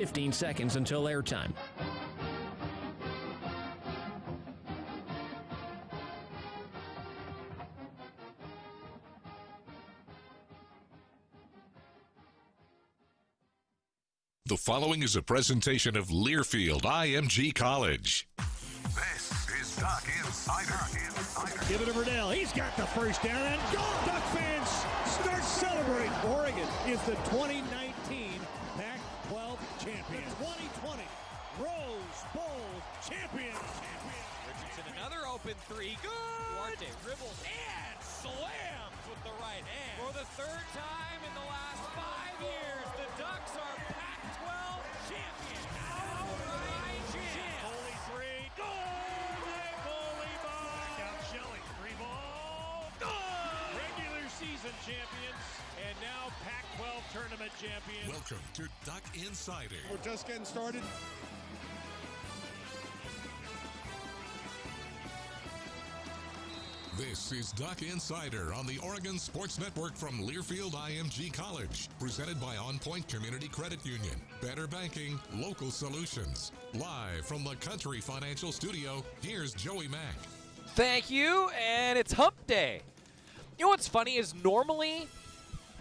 15 seconds until airtime. The following is a presentation of Learfield IMG College. This is Duck Insider. Give it to Verdell. He's got the first down and gone. Duck fans start celebrating. Oregon is the 2019 Pac-12 champion. 2020 Rose Bowl champion. Richardson, another open three. Good. Duarte dribbles and slams with the right hand. For the third time in the last 5 years, the Ducks are Pac-12 champions. Outright champ. Foley three. Good. Foley ball. Out Shelley. Three ball. Good. Regular season champions and now Pac-12 tournament champions. Welcome to Duck Insider. We're just getting started. This is Duck Insider on the Oregon Sports Network from Learfield IMG College, presented by On Point Community Credit Union. Better banking, local solutions. Live from the Country Financial Studio, here's Joey Mack. Thank you, and it's hump day. You know what's funny is normally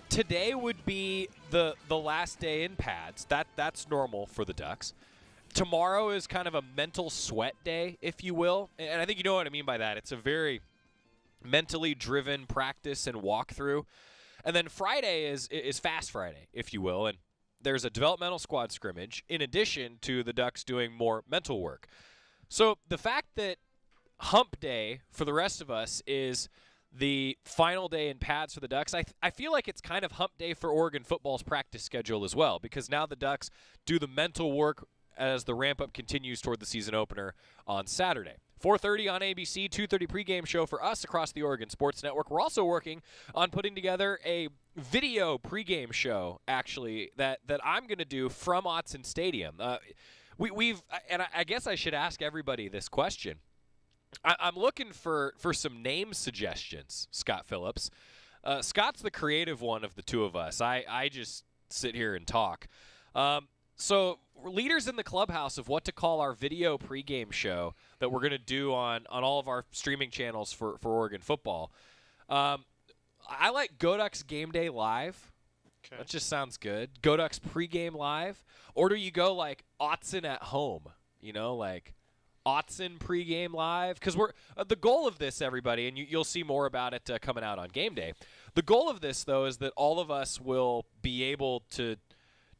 today would be the last day in pads. That's normal for the Ducks. Tomorrow is kind of a mental sweat day, if you will. And I think you know what I mean by that. It's a very mentally driven practice and walkthrough. And then Friday is Fast Friday, if you will. And there's a developmental squad scrimmage in addition to the Ducks doing more mental work. So the fact that hump day for the rest of us is the final day in pads for the Ducks, I feel like it's kind of hump day for Oregon football's practice schedule as well, because now the Ducks do the mental work as the ramp-up continues toward the season opener on Saturday. 4:30 on ABC, 2:30 pregame show for us across the Oregon Sports Network. We're also working on putting together a video pregame show, actually, that I'm going to do from Autzen Stadium. I guess I should ask everybody this question. I'm looking for some name suggestions, Scott Phillips. Scott's the creative one of the two of us. I just sit here and talk. So we're leaders in the clubhouse of what to call our video pregame show that we're going to do on all of our streaming channels for Oregon football. I like Goducks Game Day Live. Okay. That just sounds good. Goducks pregame live. Or do you go like Autzen at home? You know, like Autzen pregame live? Because we're the goal of this, everybody, and you'll see more about it coming out on game day. The goal of this, though, is that all of us will be able to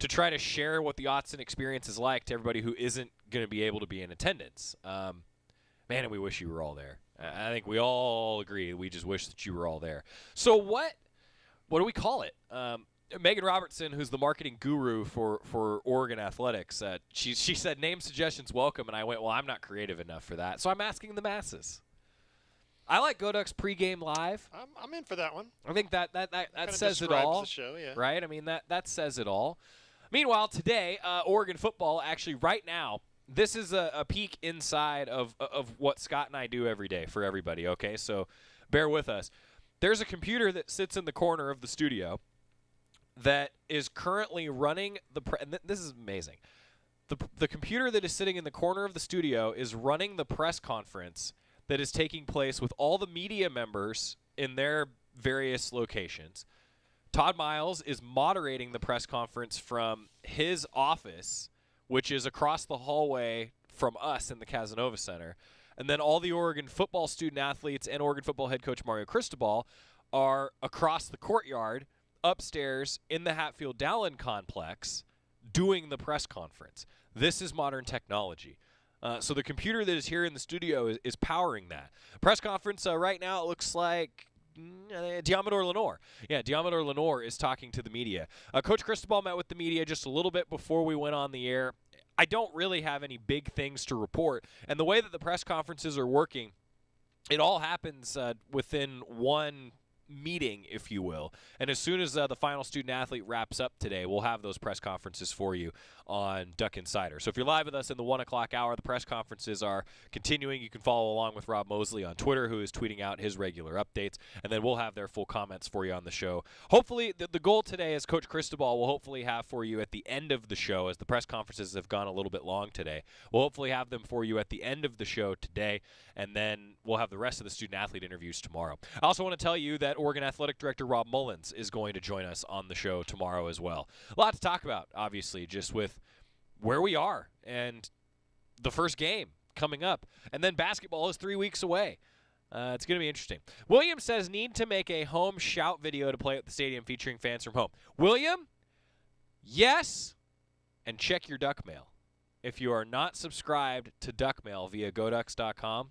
try to share what the Autzen experience is like to everybody who isn't going to be able to be in attendance. Man, and we wish you were all there. I think we all agree. We just wish that you were all there. So what do we call it? Megan Robertson, who's the marketing guru for Oregon Athletics, she said name suggestions welcome, and I went, well, I'm not creative enough for that. So I'm asking the masses. I like Goducks pregame live. I'm in for that one. I think that says it all. The show, yeah. Right? I mean, that says it all. Meanwhile, today, Oregon football, actually right now, this is a peek inside of what Scott and I do every day for everybody, okay? So bear with us. There's a computer that sits in the corner of the studio that is currently running and this is amazing. The computer that is sitting in the corner of the studio is running the press conference that is taking place with all the media members in their various locations. Todd Miles is moderating the press conference from his office, which is across the hallway from us in the Casanova Center. And then all the Oregon football student athletes and Oregon football head coach Mario Cristobal are across the courtyard upstairs in the Hatfield-Dowling complex doing the press conference. This is modern technology. So the computer that is here in the studio is powering that. Press conference right now, it looks like Diamador Lenore. Yeah, Diamador Lenore is talking to the media. Coach Cristobal met with the media just a little bit before we went on the air. I don't really have any big things to report. And the way that the press conferences are working, it all happens within one meeting, if you will. And as soon as the final student-athlete wraps up today, we'll have those press conferences for you on Duck Insider. So if you're live with us in the 1 o'clock hour, the press conferences are continuing. You can follow along with Rob Mosley on Twitter, who is tweeting out his regular updates, and then we'll have their full comments for you on the show. Hopefully, the goal today is Coach Cristobal will hopefully have for you at the end of the show, as the press conferences have gone a little bit long today. We'll hopefully have them for you at the end of the show today, and then we'll have the rest of the student-athlete interviews tomorrow. I also want to tell you that Oregon Athletic Director Rob Mullins is going to join us on the show tomorrow as well. A lot to talk about, obviously, just with where we are and the first game coming up. And then basketball is 3 weeks away. It's going to be interesting. William says, need to make a home shout video to play at the stadium featuring fans from home. William, yes, and check your Duck Mail. If you are not subscribed to Duck Mail via GoDucks.com,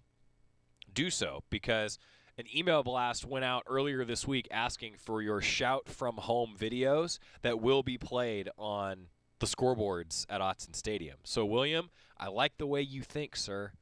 do so, because an email blast went out earlier this week asking for your shout from home videos that will be played on the scoreboards at Autzen Stadium. So, William, I like the way you think, sir.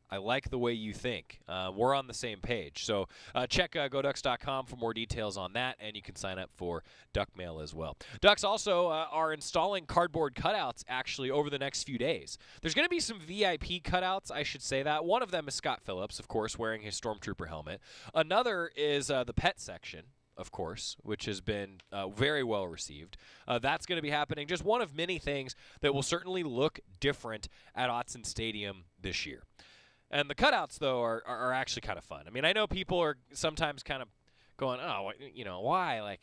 I like the way you think. We're on the same page. So check GoDucks.com for more details on that, and you can sign up for Duck Mail as well. Ducks also are installing cardboard cutouts, actually, over the next few days. There's going to be some VIP cutouts, I should say that. One of them is Scott Phillips, of course, wearing his Stormtrooper helmet. Another is the pet section, of course, which has been very well received. That's going to be happening. Just one of many things that will certainly look different at Autzen Stadium this year. And the cutouts, though, are actually kind of fun. I mean, I know people are sometimes kind of going, oh, why?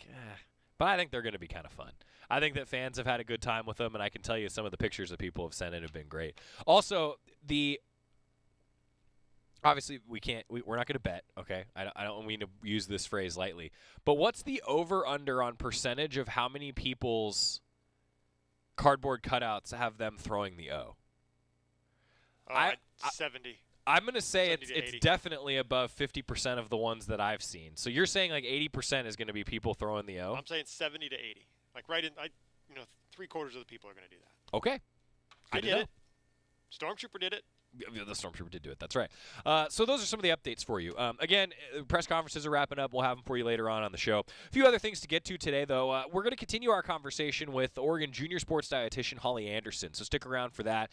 But I think they're going to be kind of fun. I think that fans have had a good time with them, and I can tell you some of the pictures that people have sent in have been great. Also, obviously, we're not going to bet, okay? I don't mean to use this phrase lightly. But what's the over-under on percentage of how many people's cardboard cutouts have them throwing the O? 70. I'm going to say 70 to it's 80. definitely above 50% of the ones that I've seen. So you're saying like 80% is going to be people throwing the O? I'm saying 70 to 80. Like right in, 3/4 of the people are going to do that. Okay. I Good to did know. it. Stormtrooper did it. The Stormtrooper did do it. That's right. So those are some of the updates for you. Again, press conferences are wrapping up. We'll have them for you later on the show. A few other things to get to today, though. We're going to continue our conversation with Oregon junior sports dietitian Holly Anderson, so stick around for that.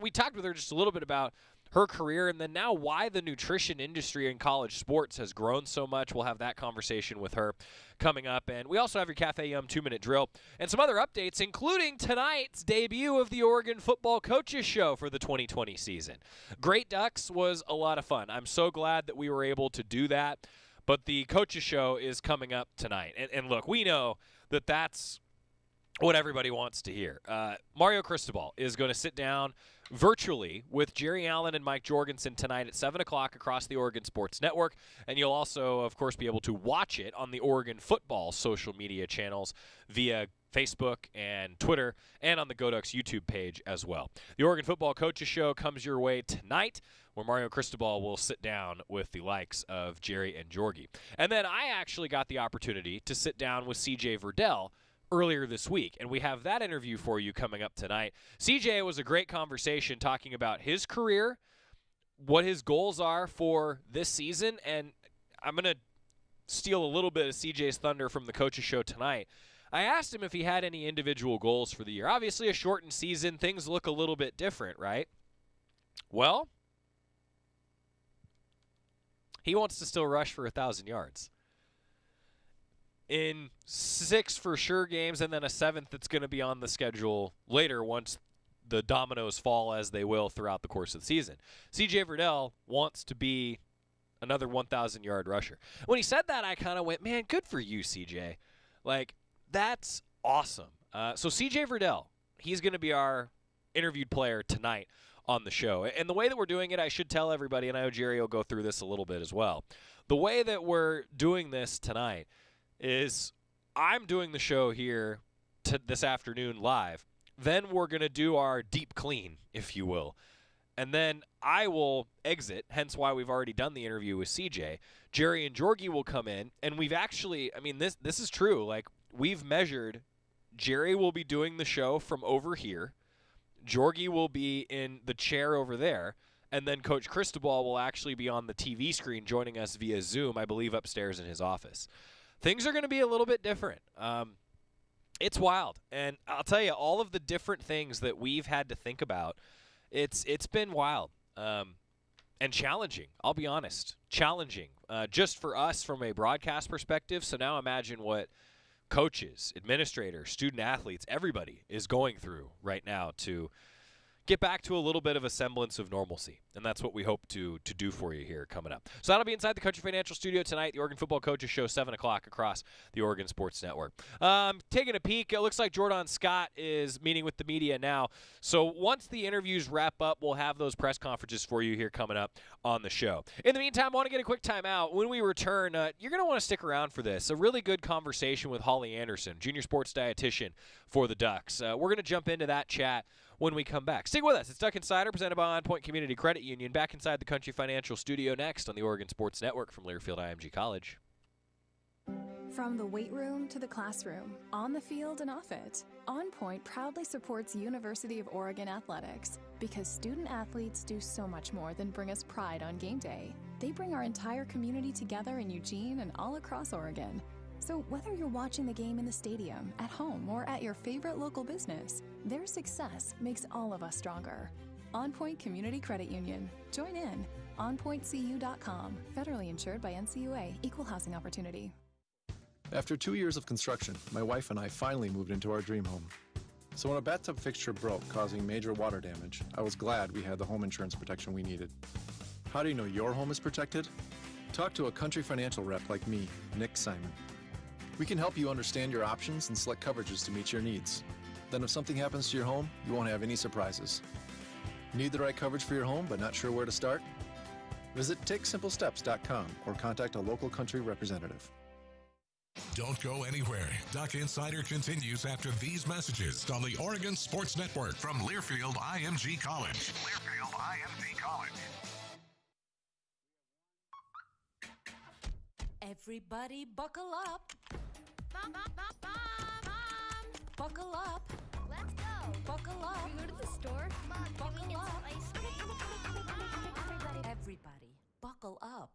We talked with her just a little bit about her career and then now why the nutrition industry in college sports has grown so much. We'll have that conversation with her coming up. And we also have your Cafe Yum 2-minute drill and some other updates, including tonight's debut of the Oregon Football Coaches Show for the 2020 season. Great Ducks was a lot of fun. I'm so glad that we were able to do that. But the Coaches Show is coming up tonight. And look, we know that that's what everybody wants to hear. Mario Cristobal is going to sit down virtually with Jerry Allen and Mike Jorgensen tonight at 7 o'clock across the Oregon Sports Network. And you'll also, of course, be able to watch it on the Oregon football social media channels via Facebook and Twitter and on the GoDucks YouTube page as well. The Oregon Football Coaches Show comes your way tonight, where Mario Cristobal will sit down with the likes of Jerry and Jorgie. And then I actually got the opportunity to sit down with CJ Verdell earlier this week, and we have that interview for you coming up tonight. CJ was a great conversation talking about his career, what his goals are for this season, and I'm going to steal a little bit of CJ's thunder from the Coaches Show tonight. I asked him if he had any individual goals for the year. Obviously, a shortened season, things look a little bit different, right? Well, he wants to still rush for 1,000 yards. In 6 for sure games, and then a 7th that's going to be on the schedule later once the dominoes fall, as they will throughout the course of the season. CJ Verdell wants to be another 1,000-yard rusher. When he said that, I kind of went, man, good for you, CJ. Like, that's awesome. So CJ Verdell, he's going to be our interviewed player tonight on the show. And the way that we're doing it, I should tell everybody, and I know Jerry will go through this a little bit as well. The way that we're doing this tonight is I'm doing the show here this afternoon live. Then we're going to do our deep clean, if you will. And then I will exit, hence why we've already done the interview with CJ. Jerry and Jorgie will come in, and we've actually, I mean, this is true. Like, we've measured, Jerry will be doing the show from over here. Jorgie will be in the chair over there. and then Coach Cristobal will actually be on the TV screen joining us via Zoom, I believe, upstairs in his office. Things are going to be a little bit different. It's wild, and I'll tell you, all of the different things that we've had to think about, it's been wild and challenging. I'll be honest, challenging just for us from a broadcast perspective. So now imagine what coaches, administrators, student athletes, everybody is going through right now to get back to a little bit of a semblance of normalcy. And that's what we hope to do for you here coming up. So that'll be inside the Country Financial Studio tonight, the Oregon Football Coaches Show, 7 o'clock across the Oregon Sports Network. Taking a peek, it looks like Jordan Scott is meeting with the media now. So once the interviews wrap up, we'll have those press conferences for you here coming up on the show. In the meantime, I want to get a quick timeout. When we return, you're going to want to stick around for this. A really good conversation with Holly Anderson, junior sports dietitian for the Ducks. We're going to jump into that chat when we come back. Stick with us. It's Duck Insider presented by On Point Community Credit Union. Back inside the Country Financial Studio next on the Oregon Sports Network from Learfield IMG College. From the weight room to the classroom, on the field and off it, On Point proudly supports University of Oregon athletics because student athletes do so much more than bring us pride on game day. They bring our entire community together in Eugene and all across Oregon. So whether you're watching the game in the stadium, at home, or at your favorite local business, their success makes all of us stronger. On Point Community Credit Union. Join in. OnPointCU.com. Federally insured by NCUA. Equal housing opportunity. After 2 years of construction, my wife and I finally moved into our dream home. So when a bathtub fixture broke, causing major water damage, I was glad we had the home insurance protection we needed. How do you know your home is protected? Talk to a Country Financial rep like me, Nick Simon. We can help you understand your options and select coverages to meet your needs. Then if something happens to your home, you won't have any surprises. Need the right coverage for your home but not sure where to start? Visit TakeSimpleSteps.com or contact a local Country representative. Don't go anywhere. Duck Insider continues after these messages on the Oregon Sports Network from Learfield IMG College. Learfield IMG College. Everybody buckle up. Mom, buckle up. Let's go. Buckle up. Can we go to the store? Mom, buckle can we get up. some ice cream? Everybody, buckle up.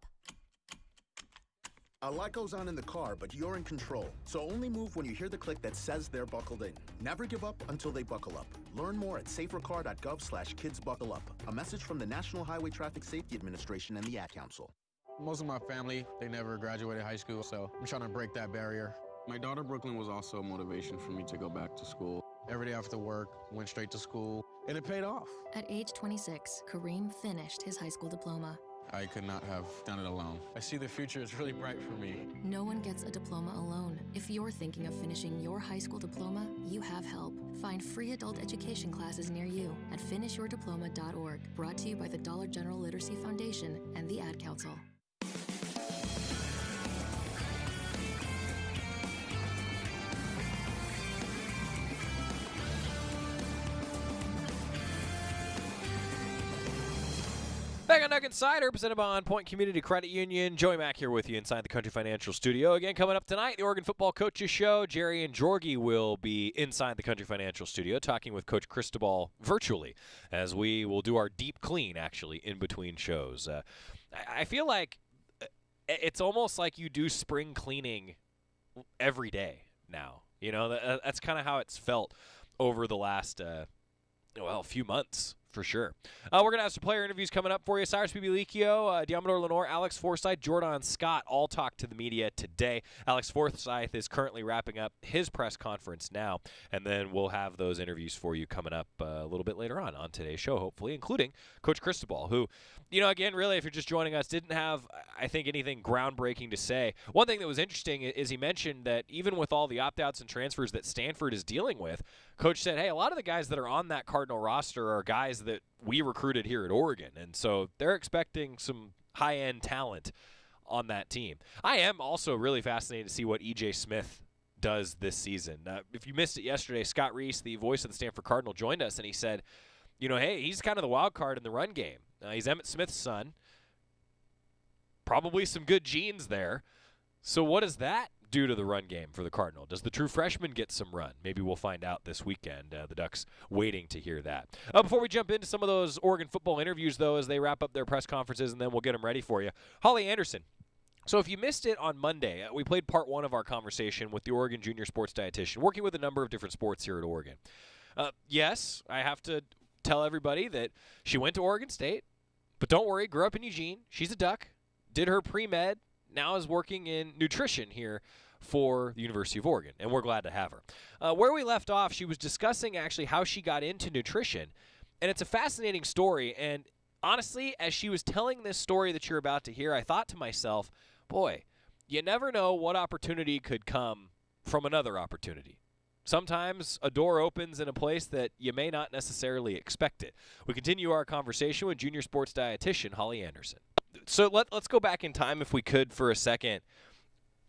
A lot goes on in the car, but you're in control. So only move when you hear the click that says they're buckled in. Never give up until they buckle up. Learn more at safercar.gov/kidsbuckleup. A message from the National Highway Traffic Safety Administration and the Ad Council. Most of my family, they never graduated high school, so I'm trying to break that barrier. My daughter Brooklyn was also a motivation for me to go back to school. Every day after work, went straight to school, and it paid off. At age 26, Kareem finished his high school diploma. I could not have done it alone. I see the future is really bright for me. No one gets a diploma alone. If you're thinking of finishing your high school diploma, you have help. Find free adult education classes near you at finishyourdiploma.org. Brought to you by the Dollar General Literacy Foundation and the Ad Council. Back on Duck Insider, presented by On Point Community Credit Union. Joey Mack here with you inside the Country Financial Studio. Again, coming up tonight, the Oregon Football Coaches Show. Jerry and Jorgie will be inside the Country Financial Studio talking with Coach Cristobal virtually, as we will do our deep clean, actually, in between shows. I feel like it's almost like you do spring cleaning every day now. You know, that's kind of how it's felt over the last, few months. For sure. We're going to have some player interviews coming up for you. Cyrus Bibilicchio, Diamador Lenore, Alex Forsyth, Jordan Scott all talk to the media today. Alex Forsyth is currently wrapping up his press conference now, and then we'll have those interviews for you coming up a little bit later on today's show, hopefully, including Coach Cristobal, who, again, really, if you're just joining us, didn't have, I think, anything groundbreaking to say. One thing that was interesting is he mentioned that even with all the opt-outs and transfers that Stanford is dealing with, Coach said, hey, a lot of the guys that are on that Cardinal roster are guys that we recruited here at Oregon, and so they're expecting some high-end talent on that team. I am also really fascinated to see what E.J. Smith does this season. If you missed it yesterday, Scott Reese, the voice of the Stanford Cardinal, joined us, and he said, hey, he's kind of the wild card in the run game. He's Emmitt Smith's son. Probably some good genes there. So what does that due to the run game for the Cardinal? Does the true freshman get some run? Maybe we'll find out this weekend. The Ducks waiting to hear that. Before we jump into some of those Oregon football interviews, though, as they wrap up their press conferences, and then we'll get them ready for you. Holly Anderson. So if you missed it on Monday, we played part 1 of our conversation with the Oregon junior sports dietitian, working with a number of different sports here at Oregon. Yes, I have to tell everybody that she went to Oregon State, but don't worry, grew up in Eugene. She's a Duck, did her pre-med, now is working in nutrition here for the University of Oregon, and we're glad to have her. Where we left off, she was discussing actually how she got into nutrition, and it's a fascinating story. And honestly, as she was telling this story that you're about to hear, I thought to myself, boy, you never know what opportunity could come from another opportunity. Sometimes a door opens in a place that you may not necessarily expect it. We continue our conversation with junior sports dietitian Holly Anderson. So let's go back in time if we could for a second.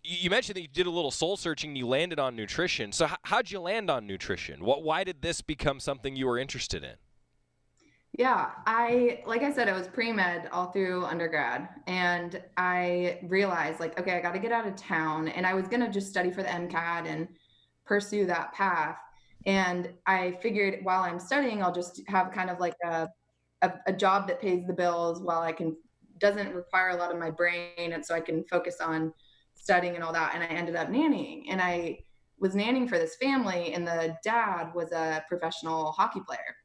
You mentioned that you did a little soul searching and you landed on nutrition. So how'd you land on nutrition? Why did this become something you were interested in? Yeah, like I said, I was pre-med all through undergrad, and I realized like, okay, I got to get out of town, and I was going to just study for the MCAT and pursue that path. And I figured while I'm studying, I'll just have kind of like a job that pays the bills while doesn't require a lot of my brain. And so I can focus on studying and all that. And I ended up nannying, and I was nannying for this family, and the dad was a professional hockey player.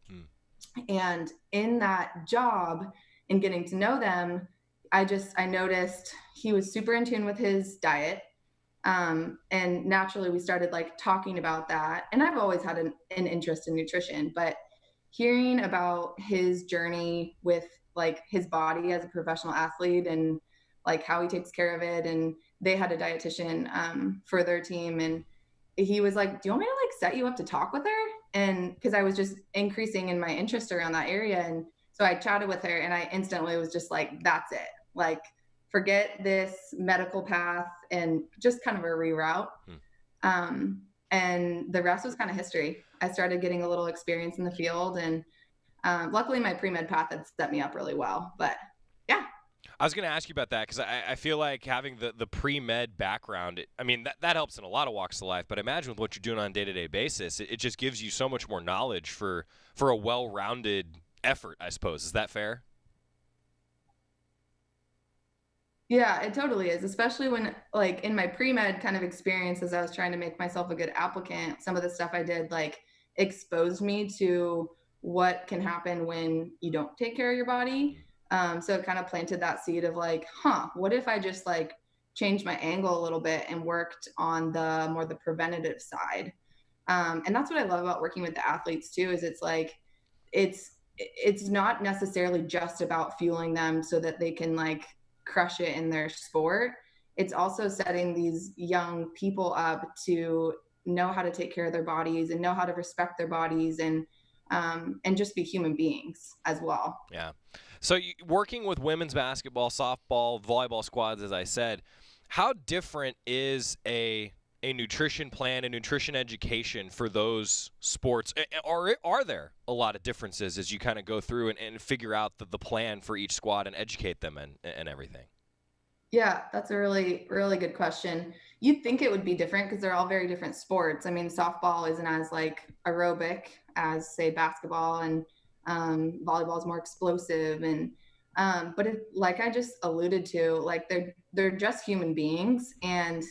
And in that job and getting to know them, I noticed he was super in tune with his diet. And naturally we started like talking about that. And I've always had an interest in nutrition, but hearing about his journey with like his body as a professional athlete and like how he takes care of it. And they had a dietitian for their team, and he was like, do you want me to like set you up to talk with her? And because I was just increasing in my interest around that area. And so I chatted with her, and I instantly was just like, that's it. Like, forget this medical path, and just kind of a reroute. And the rest was kind of history. I started getting a little experience in the field, and luckily my pre-med path had set me up really well. But yeah. I was going to ask you about that because I feel like having the pre-med background, that helps in a lot of walks of life, but imagine with what you're doing on a day-to-day basis, it just gives you so much more knowledge for a well-rounded effort, I suppose. Is that fair? Yeah, it totally is, especially when like in my pre-med kind of experience as I was trying to make myself a good applicant, some of the stuff I did like exposed me to what can happen when you don't take care of your body. So it kind of planted that seed of like, what if I just like changed my angle a little bit and worked on the preventative side. And that's what I love about working with the athletes too, is it's like, it's not necessarily just about fueling them so that they can like crush it in their sport. It's also setting these young people up to know how to take care of their bodies and know how to respect their bodies and just be human beings as well. Yeah. So working with women's basketball, softball, volleyball squads, as I said, how different is a nutrition plan, a nutrition education for those sports? Or are there a lot of differences as you kind of go through and figure out the plan for each squad and educate them and everything? Yeah, that's a really, really good question. You'd think it would be different because they're all very different sports. I mean, softball isn't as like aerobic as say basketball, and volleyball is more explosive. And but it, like I just alluded to, like they're just human beings, and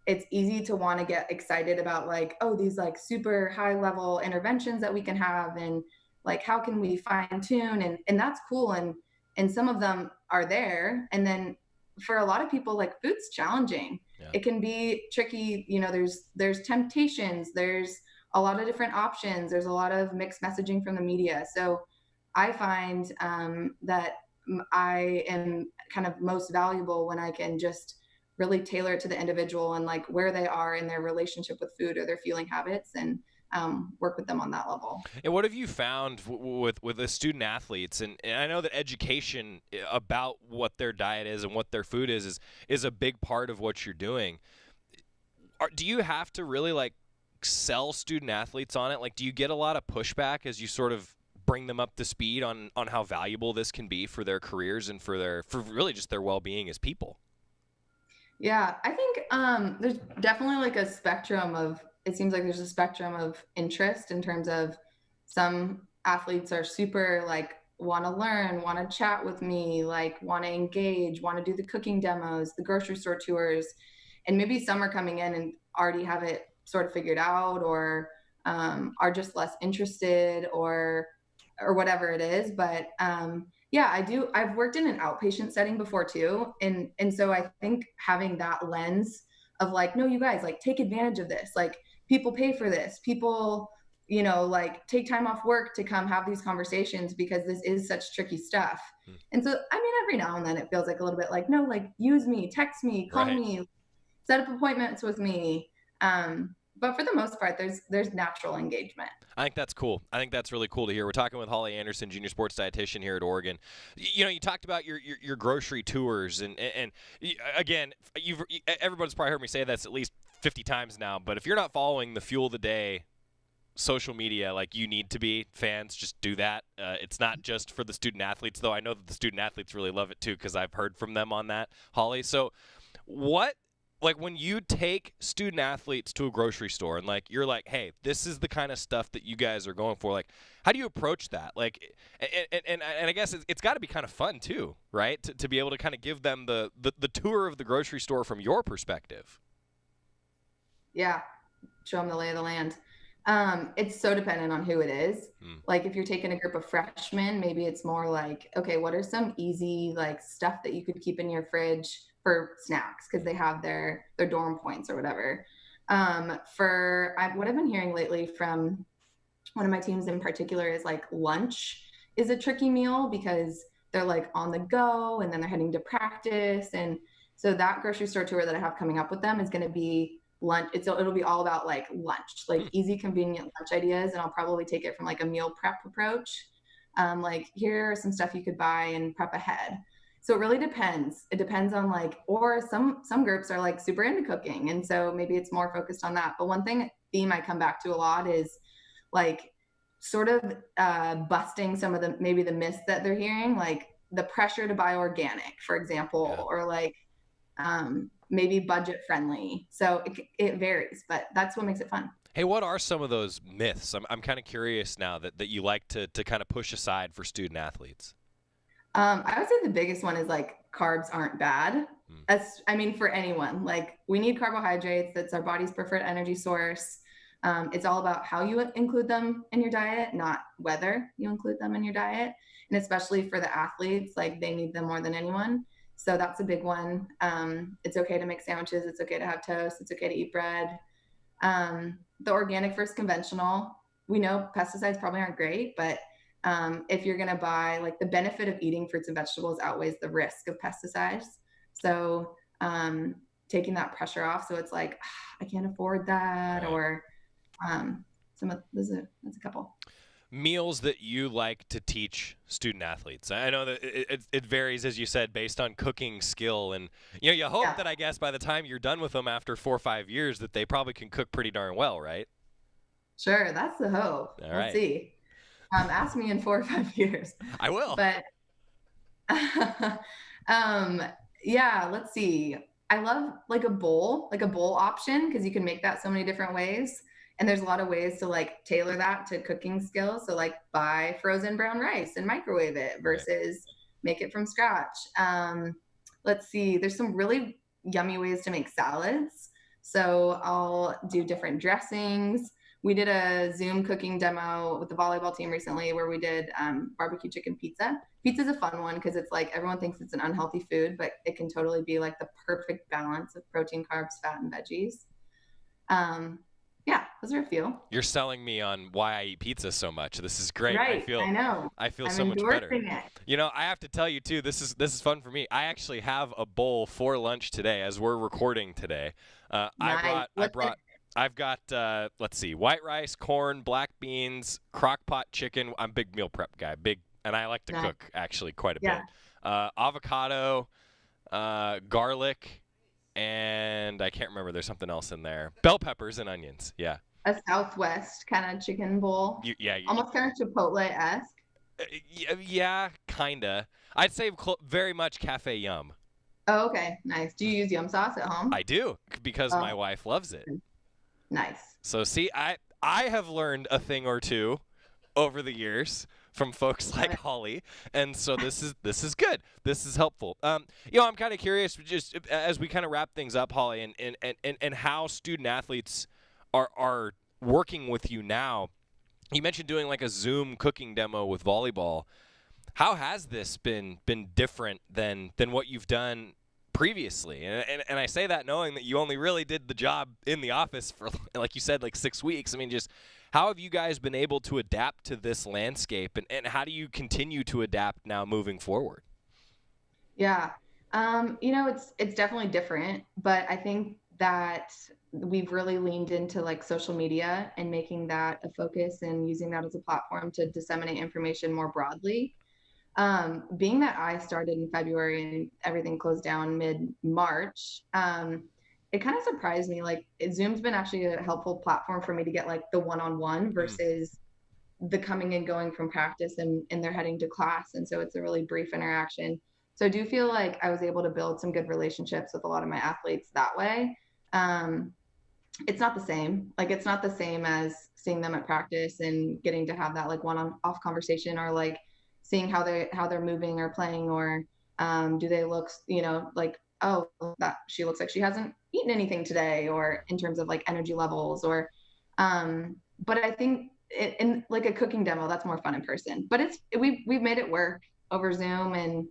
it's easy to want to get excited about like, oh, these like super high level interventions that we can have, and like how can we fine tune, and that's cool, and some of them are there. And then for a lot of people, like food's challenging. Yeah. It can be tricky. You know, there's temptations, there's a lot of different options. There's a lot of mixed messaging from the media. So I find that I am kind of most valuable when I can just really tailor it to the individual and like where they are in their relationship with food or their fueling habits, and work with them on that level. And what have you found with the student athletes? And I know that education about what their diet is and what their food is a big part of what you're doing. Do you have to really like sell student athletes on it? Like, do you get a lot of pushback as you sort of bring them up to speed on how valuable this can be for their careers and for really just their well-being as people? Yeah, I think there's definitely like a spectrum of, it seems like there's a spectrum of interest in terms of some athletes are super like want to learn, want to chat with me, like want to engage, want to do the cooking demos, the grocery store tours. And maybe some are coming in and already have it sort of figured out, or are just less interested, or whatever it is. But yeah, I do. I've worked in an outpatient setting before too. And so I think having that lens of like, no, you guys, like take advantage of this. Like people pay for this. People, like take time off work to come have these conversations because this is such tricky stuff. And so, I mean, every now and then it feels like a little bit like, no, like use me, text me, call me, set up appointments with me. But for the most part, there's natural engagement. I think that's cool. I think that's really cool to hear. We're talking with Holly Anderson, junior sports dietitian here at Oregon. You talked about your grocery tours, and again, everybody's probably heard me say this at least 50 times now. But if you're not following the Fuel the Day social media like you need to be, fans, just do that. It's not just for the student athletes, though. I know that the student athletes really love it too because I've heard from them on that, Holly. So, like when you take student athletes to a grocery store and like you're like, hey, this is the kind of stuff that you guys are going for, like how do you approach that? Like and I guess it's got to be kind of fun too, right? To be able to kind of give them the tour of the grocery store from your perspective. Yeah, show them the lay of the land. It's so dependent on who it is. Like if you're taking a group of freshmen, maybe it's more like, okay, what are some easy like stuff that you could keep in your fridge for snacks because they have their dorm points or whatever. What I've been hearing lately from one of my teams in particular is like lunch is a tricky meal because they're like on the go and then they're heading to practice. And so that grocery store tour that I have coming up with them is going to be lunch. It'll be all about like lunch, like easy, convenient lunch ideas. And I'll probably take it from like a meal prep approach. Like here are some stuff you could buy and prep ahead. So it really depends. It depends on like, or some groups are like super into cooking. And so maybe it's more focused on that. But one theme I come back to a lot is like sort of busting some of the myths that they're hearing, like the pressure to buy organic, for example, or like maybe budget friendly. So it varies, but that's what makes it fun. Hey, what are some of those myths? I'm kind of curious now that you like to kind of push aside for student athletes. I would say the biggest one is like carbs aren't bad. I mean, for anyone, like we need carbohydrates. That's our body's preferred energy source. It's all about how you include them in your diet, not whether you include them in your diet. And especially for the athletes, like they need them more than anyone. So that's a big one. It's okay to make sandwiches. It's okay to have toast. It's okay to eat bread. The organic versus conventional, we know pesticides probably aren't great, but if you're going to buy, like the benefit of eating fruits and vegetables outweighs the risk of pesticides. So taking that pressure off. So it's like, I can't afford that. Right. Or that's a couple. Meals that you like to teach student athletes. I know that it varies, as you said, based on cooking skill. And, you hope that I guess by the time you're done with them after 4 or 5 years that they probably can cook pretty darn well, right? Sure. That's the hope. All right. Let's see. Ask me in 4 or 5 years. I will. But yeah, let's see. I love like a bowl option because you can make that so many different ways. And there's a lot of ways to like tailor that to cooking skills. So like buy frozen brown rice and microwave it versus make it from scratch. Let's see. There's some really yummy ways to make salads. So I'll do different dressings. We did a Zoom cooking demo with the volleyball team recently where we did barbecue chicken pizza. Pizza's a fun one because it's like everyone thinks it's an unhealthy food, but it can totally be like the perfect balance of protein, carbs, fat, and veggies. Yeah, those are a few. You're selling me on why I eat pizza so much. This is great. Right, I know. I feel so much better. I have to tell you too. This is fun for me. I actually have a bowl for lunch today as we're recording today. Nice. I've got, let's see, white rice, corn, black beans, crock pot chicken. I'm a big meal prep guy, and I like to cook actually quite a bit. Avocado, garlic, and I can't remember. There's something else in there. Bell peppers and onions. Yeah. A Southwest kind of chicken bowl. Almost kind of Chipotle-esque. Yeah, kind of. I'd say very much Cafe Yum. Oh, okay. Nice. Do you use yum sauce at home? I do, because Oh. my wife loves it. Nice. So see, I have learned a thing or two over the years from folks like Holly, and so this is good. This is helpful. I'm kind of curious, just as we kind of wrap things up, Holly, and how student athletes are working with you now. You mentioned doing like a Zoom cooking demo with volleyball. How has this been different than what you've done previously? And I say that knowing that you only really did the job in the office for, like you said, like 6 weeks. I mean, just how have you guys been able to adapt to this landscape, and how do you continue to adapt now moving forward? Yeah. It's definitely different, but I think that we've really leaned into like social media and making that a focus and using that as a platform to disseminate information more broadly. Being that I started in February and everything closed down mid-March, it kind of surprised me. Like Zoom's been actually a helpful platform for me to get like the one-on-one versus the coming and going from practice and they're heading to class. And so it's a really brief interaction. So I do feel like I was able to build some good relationships with a lot of my athletes that way. It's not the same. Like it's not the same as seeing them at practice and getting to have that like one-on-off conversation, or like seeing how they're moving or playing, or do they look, like, oh, that she looks like she hasn't eaten anything today, or in terms of like energy levels, or but I think in like a cooking demo, that's more fun in person. But we've made it work over Zoom, and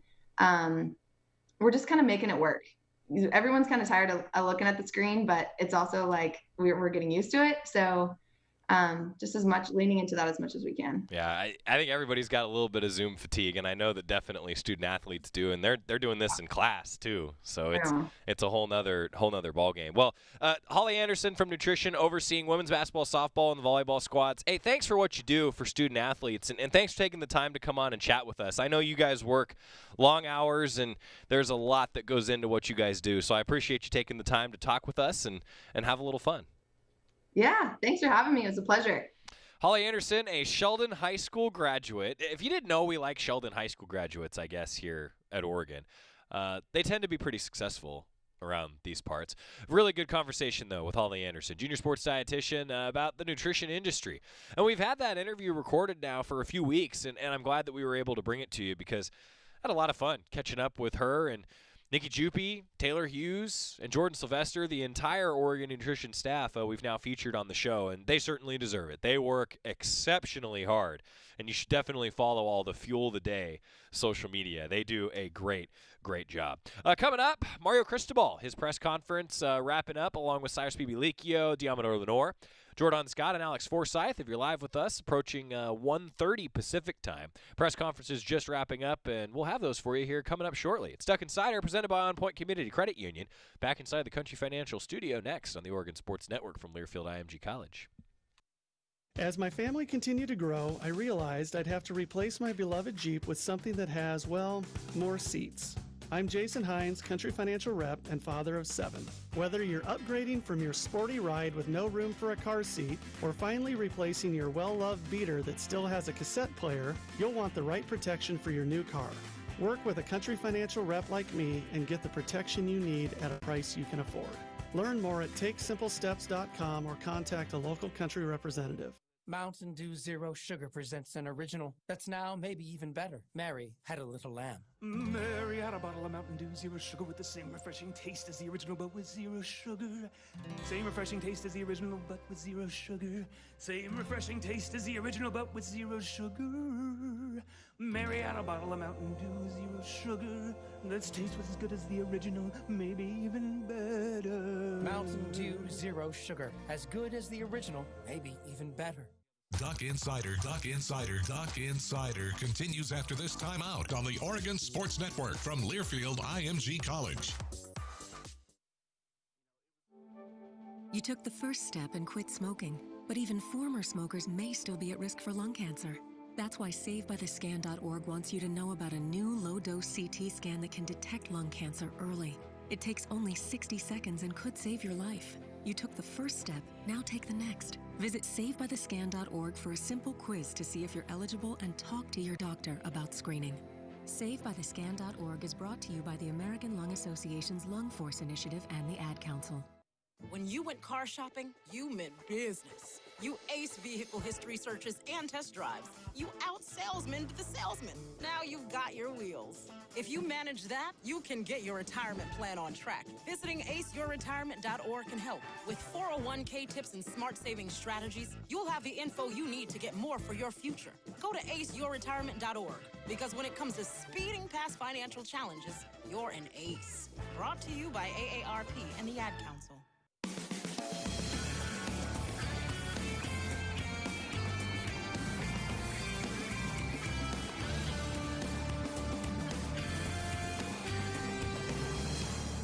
we're just kind of making it work. Everyone's kind of tired of looking at the screen, but it's also like we're getting used to it. So just as much leaning into that as much as we can. Yeah, I think everybody's got a little bit of Zoom fatigue, and I know that definitely student athletes do, and they're doing this in class too. So it's a whole nother ball game. Well, Holly Anderson from Nutrition, overseeing women's basketball, softball, and the volleyball squads. Hey, thanks for what you do for student athletes, and thanks for taking the time to come on and chat with us. I know you guys work long hours, and there's a lot that goes into what you guys do. So I appreciate you taking the time to talk with us and have a little fun. Yeah, thanks for having me. It was a pleasure. Holly Anderson, a Sheldon High School graduate. If you didn't know, we like Sheldon High School graduates, I guess, here at Oregon. They tend to be pretty successful around these parts. Really good conversation, though, with Holly Anderson, junior sports dietitian, about the nutrition industry. And we've had that interview recorded now for a few weeks, and I'm glad that we were able to bring it to you because I had a lot of fun catching up with her and Nikki Jupi, Taylor Hughes, and Jordan Sylvester, the entire Oregon nutrition staff we've now featured on the show, and they certainly deserve it. They work exceptionally hard, and you should definitely follow all the Fuel the Day social media. They do a great job. Coming up, Mario Cristobal, his press conference wrapping up, along with Cyrus Bibilicchio, Diamador Lenore, Jordan Scott, and Alex Forsyth. If you're live with us, approaching 1:30 Pacific time. Press conference is just wrapping up, and we'll have those for you here coming up shortly. It's Duck Insider, presented by On Point Community Credit Union. Back inside the Country Financial Studio next on the Oregon Sports Network from Learfield IMG College. As my family continued to grow, I realized I'd have to replace my beloved Jeep with something that has, well, more seats. I'm Jason Hines, Country Financial Rep and father of 7. Whether you're upgrading from your sporty ride with no room for a car seat or finally replacing your well-loved beater that still has a cassette player, you'll want the right protection for your new car. Work with a Country Financial Rep like me and get the protection you need at a price you can afford. Learn more at TakeSimpleSteps.com or contact a local Country representative. Mountain Dew Zero Sugar presents an original that's now maybe even better. Mary had a little lamb. Mary had a bottle of Mountain Dew Zero Sugar with the same refreshing taste as the original, but with zero sugar. Same refreshing taste as the original, but with zero sugar. Same refreshing taste as the original, but with zero sugar. Mary had a bottle of Mountain Dew Zero Sugar. Let's taste was as good as the original, maybe even better. Mountain Dew Zero Sugar. As good as the original, maybe even better. Duck Insider continues after this timeout on the Oregon Sports Network from Learfield IMG College. You took the first step and quit smoking, but even former smokers may still be at risk for lung cancer. That's why SaveByTheScan.org wants you to know about a new low-dose CT scan that can detect lung cancer early. It takes only 60 seconds and could save your life. You took the first step, now take the next. Visit SaveByTheScan.org for a simple quiz to see if you're eligible and talk to your doctor about screening. SaveByTheScan.org is brought to you by the American Lung Association's Lung Force Initiative and the Ad Council. When you went car shopping, you meant business. You aced vehicle history searches and test drives. You out-salesmaned the salesman. Now you've got your wheels. If you manage that, you can get your retirement plan on track. Visiting aceyourretirement.org can help. With 401k tips and smart saving strategies, you'll have the info you need to get more for your future. Go to aceyourretirement.org, because when it comes to speeding past financial challenges, you're an ace. Brought to you by AARP and the Ad Council.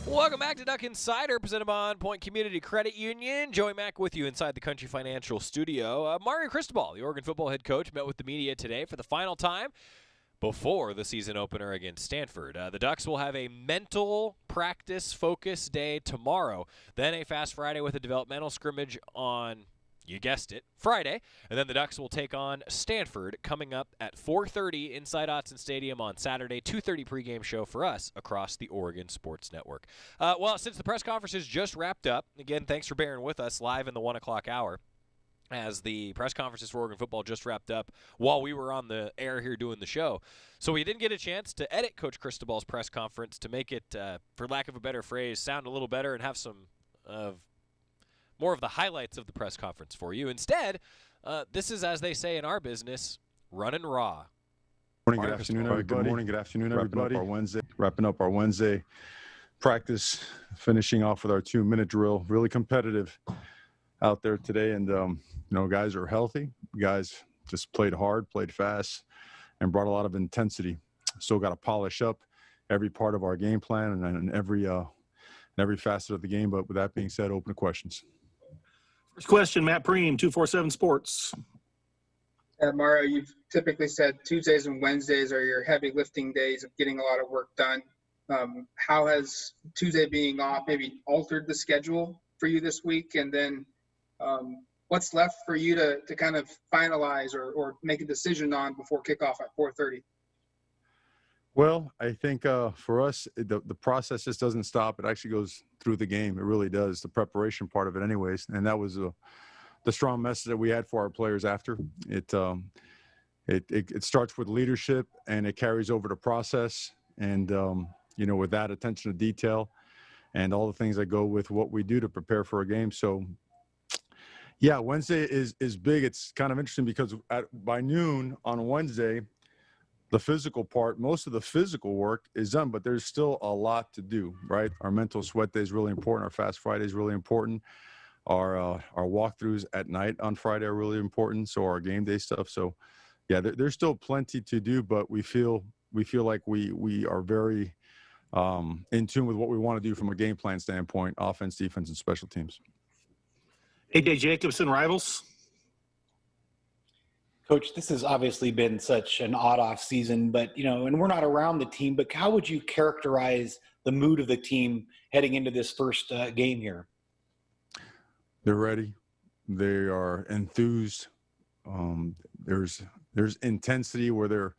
Welcome back to Duck Insider, presented by On Point Community Credit Union. Joey Mack with you inside the Country Financial Studio. Mario Cristobal, the Oregon football head coach, met with the media today for the final time before the season opener against Stanford. The Ducks will have a mental practice focus day tomorrow, then a Fast Friday with a developmental scrimmage on, you guessed it, Friday, and then the Ducks will take on Stanford coming up at 4:30 inside Autzen Stadium on Saturday, 2:30 pregame show for us across the Oregon Sports Network. Well, since the press conference has just wrapped up, again, thanks for bearing with us live in the 1 o'clock hour, as the press conferences for Oregon football just wrapped up while we were on the air here doing the show. So we didn't get a chance to edit Coach Cristobal's press conference to make it, for lack of a better phrase, sound a little better and have some more of the highlights of the press conference for you. Instead, this is, as they say in our business, running raw. Morning, good afternoon, everybody. Good morning, good afternoon, everybody. Wrapping up our Wednesday practice, finishing off with our 2-minute drill. Really competitive out there today, and guys are healthy. Guys just played hard, played fast, and brought a lot of intensity. Still got to polish up every part of our game plan and every facet of the game. But with that being said, open to questions. First question, Matt Preem, 247 Sports. Mario, you've typically said Tuesdays and Wednesdays are your heavy lifting days of getting a lot of work done. How has Tuesday being off maybe altered the schedule for you this week? And then what's left for you to kind of finalize or make a decision on before kickoff at 4:30? Well, I think for us, the process just doesn't stop. It actually goes through the game. It really does, the preparation part of it anyways. And that was the strong message that we had for our players after. It starts with leadership, and it carries over to process. And, with that attention to detail and all the things that go with what we do to prepare for a game. So, yeah, Wednesday is big. It's kind of interesting because by noon on Wednesday, the physical part, most of the physical work is done, but there's still a lot to do, right? Our mental sweat day is really important. Our Fast Friday is really important. Our walkthroughs at night on Friday are really important. So our game day stuff. So, yeah, there's still plenty to do, but we feel like we are very in tune with what we want to do from a game plan standpoint, offense, defense, and special teams. AJ Jacobson, Rivals. Coach, this has obviously been such an odd off season, but, and we're not around the team, but how would you characterize the mood of the team heading into this first game here? They're ready. They are enthused. There's intensity where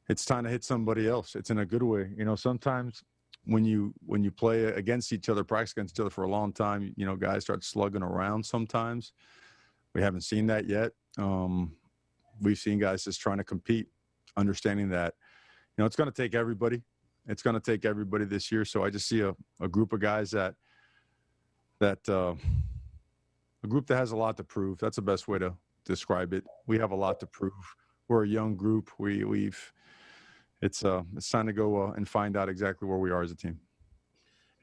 it's time to hit somebody else. It's in a good way. Sometimes when you play against each other, practice against each other for a long time, guys start slugging around sometimes. We haven't seen that yet. We've seen guys just trying to compete, understanding that, it's going to take everybody. It's going to take everybody this year. So I just see a group of guys a group that has a lot to prove. That's the best way to describe it. We have a lot to prove. We're a young group. It's time to go and find out exactly where we are as a team.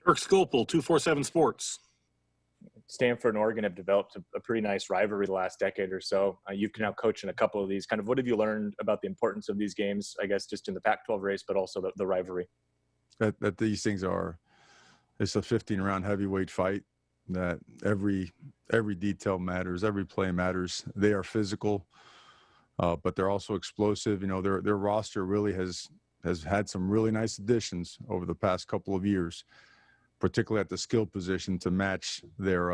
Eric Scopel, 247 Sports. Stanford and Oregon have developed a pretty nice rivalry the last decade or so. You've now coached in a couple of these. Kind of what have you learned about the importance of these games, I guess, just in the Pac-12 race, but also the rivalry? That these things it's a 15-round heavyweight fight, that every detail matters, every play matters. They are physical, but they're also explosive. Their roster really has had some really nice additions over the past couple of years, particularly at the skill position to match their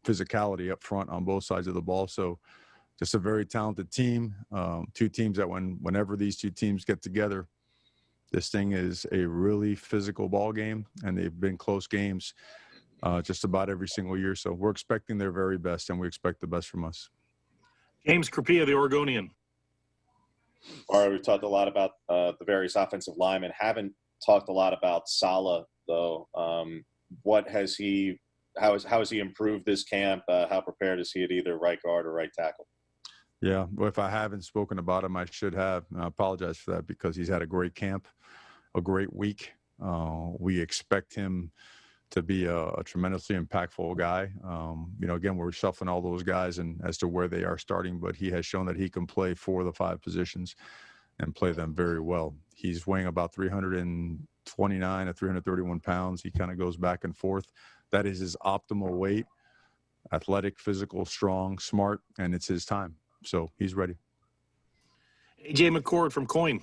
physicality up front on both sides of the ball. So just a very talented team, two teams that whenever these two teams get together, This thing is a really physical ball game, and they've been close games just about every single year. So we're expecting their very best, and we expect the best from us. James Crapia, the Oregonian. All right, we've talked a lot about the various offensive linemen. Haven't talked a lot about Saleh, though. What has he? How has he improved this camp? How prepared is he at either right guard or right tackle? Yeah, well, if I haven't spoken about him, I should have. I apologize for that because he's had a great camp, a great week. We expect him to be a tremendously impactful guy. Again, we're shuffling all those guys and as to where they are starting, but he has shown that he can play 4 of the 5 positions and play them very well. He's weighing about 329 to 331 pounds. He kind of goes back and forth. That is his optimal weight. Athletic, physical, strong, smart, and it's his time. So he's ready. AJ McCord from Coin.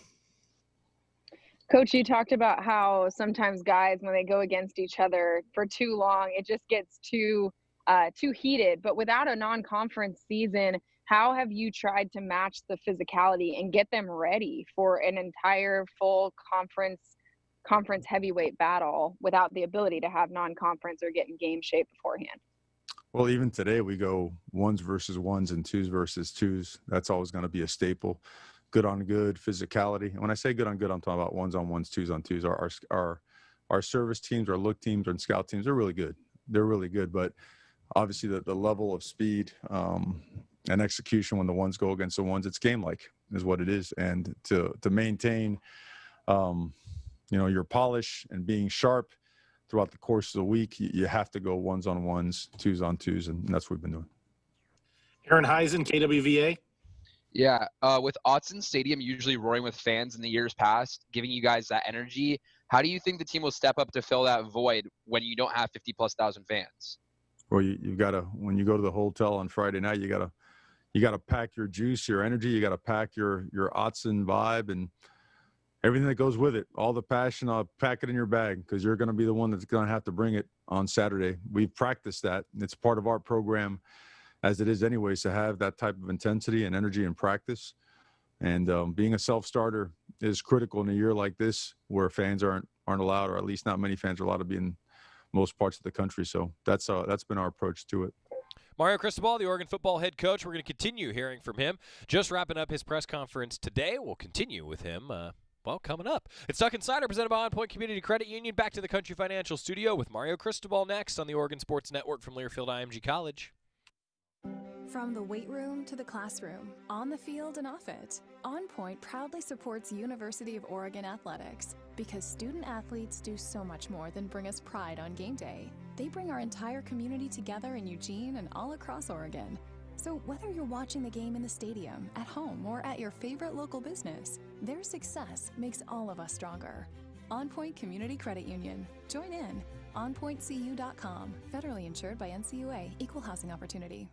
Coach, you talked about how sometimes guys, when they go against each other for too long, it just gets too heated. But without a non-conference season, how have you tried to match the physicality and get them ready for an entire full conference heavyweight battle without the ability to have non-conference or get in game shape beforehand? Well, even today we go 1s versus 1s and 2s versus 2s. That's always going to be a staple. Good on good physicality. And when I say good on good, I'm talking about 1s on 1s, 2s on 2s. Our service teams, our look teams, and scout teams are really good. They're really good. But obviously the level of speed and execution when the 1s go against the 1s, it's game-like is what it is. And to maintain, your polish and being sharp throughout the course of the week, you have to go 1s on 1s, 2s on 2s, and that's what we've been doing. Aaron Heisen, KWVA. Yeah, with Autzen Stadium usually roaring with fans in the years past, giving you guys that energy, how do you think the team will step up to fill that void when you don't have 50,000+ fans? Well, you gotta, when you go to the hotel on Friday night, you gotta pack your juice, your energy. You gotta pack your Autzen vibe and everything that goes with it. All the passion, I'll pack it in your bag because you're going to be the one that's going to have to bring it on Saturday. We've practiced that. It's part of our program as it is anyways to have that type of intensity and energy in practice. And being a self-starter is critical in a year like this where fans aren't allowed, or at least not many fans are allowed to be in most parts of the country. So that's been our approach to it. Mario Cristobal, the Oregon football head coach. We're going to continue hearing from him. Just wrapping up his press conference today. We'll continue with him coming up. It's Duck Insider presented by On Point Community Credit Union. Back to the Country Financial Studio with Mario Cristobal next on the Oregon Sports Network from Learfield IMG College. From the weight room to the classroom, on the field and off it, On Point proudly supports University of Oregon athletics because student athletes do so much more than bring us pride on game day. They bring our entire community together in Eugene and all across Oregon. So whether you're watching the game in the stadium, at home, or at your favorite local business, their success makes all of us stronger. On Point Community Credit Union. Join in. OnPointCU.com. Federally insured by NCUA. Equal housing opportunity.